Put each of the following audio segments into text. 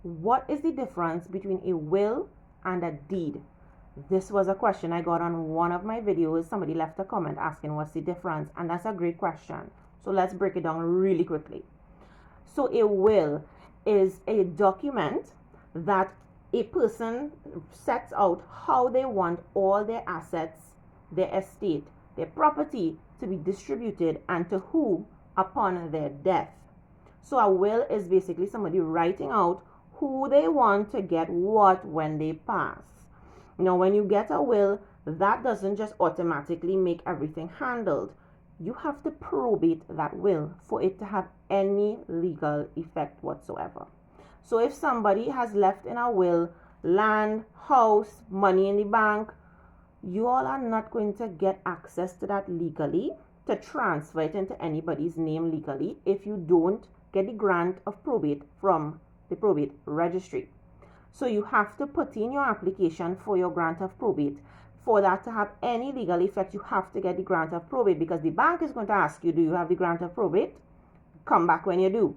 What is the difference between a will and a deed? This was a question I got on one of my videos. Somebody left a comment asking what's the difference, and that's a great question. So let's break it down really quickly. So a will is a document that a person sets out how they want all their assets, their estate, their property to be distributed and to who upon their death. So a will is basically somebody writing out who they want to get what when they pass. Now, when you get a will, that doesn't just automatically make everything handled. You have to probate that will for it to have any legal effect whatsoever. So if somebody has left in a will land, house, money in the bank, you all are not going to get access to that legally to transfer it into anybody's name legally if you don't get the grant of probate from the probate registry. So you have to put in your application for your grant of probate. For that to have any legal effect, you have to get the grant of probate, because the bank is going to ask you, do you have the grant of probate? Come back when you do.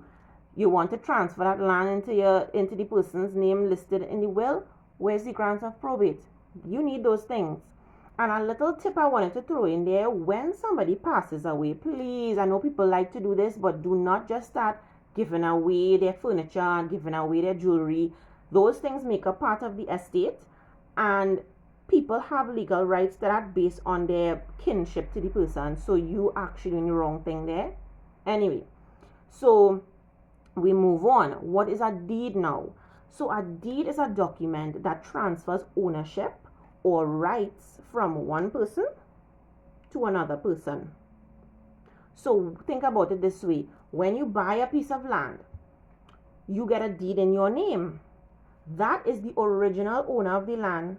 You want to transfer that land into the person's name listed in the will. Where's the grant of probate? You need those things. And a little tip I wanted to throw in there: when somebody passes away, please, I know people like to do this, but do not just start giving away their furniture and giving away their jewelry. Those things make a part of the estate, and people have legal rights that are based on their kinship to the person. So you actually doing the wrong thing there. Anyway, so we move on. What is a deed now? So a deed is a document that transfers ownership or rights from one person to another person. So think about it this way: when you buy a piece of land, you get a deed in your name. That is the original owner of the land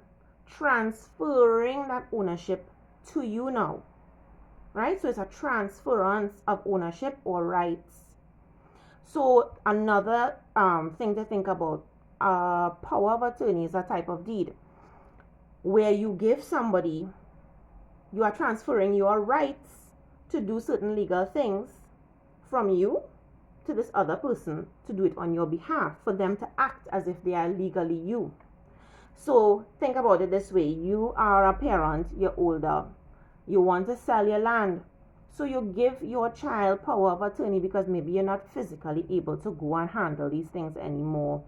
transferring that ownership to you now, right? So it's a transference of ownership or rights. So another thing to think about, power of attorney is a type of deed where you give somebody, you are transferring your rights to do certain legal things from you to this other person to do it on your behalf, for them to act as if they are legally you. So think about it this way: you are a parent, you're older, you want to sell your land, so you give your child power of attorney because maybe you're not physically able to go and handle these things anymore,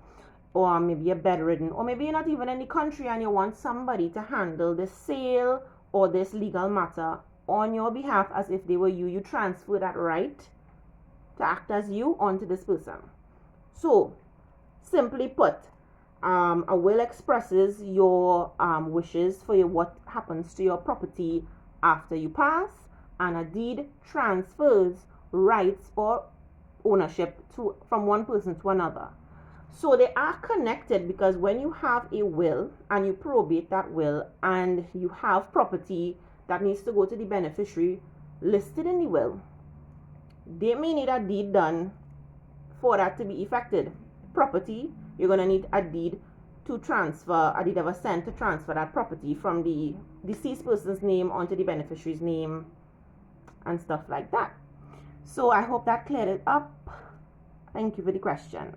or maybe you're bedridden, or maybe you're not even in the country and you want somebody to handle the sale or this legal matter on your behalf as if they were you. You transfer that right to act as you onto this person. So simply put, a will expresses your wishes for what happens to your property after you pass, and a deed transfers rights or ownership from one person to another. So they are connected, because when you have a will and you probate that will and you have property that needs to go to the beneficiary listed in the will, they may need a deed done for that to be effected. Property, you're going to need a deed to transfer, a deed of assent to transfer that property from the deceased person's name onto the beneficiary's name and stuff like that. So I hope that cleared it up. Thank you for the question.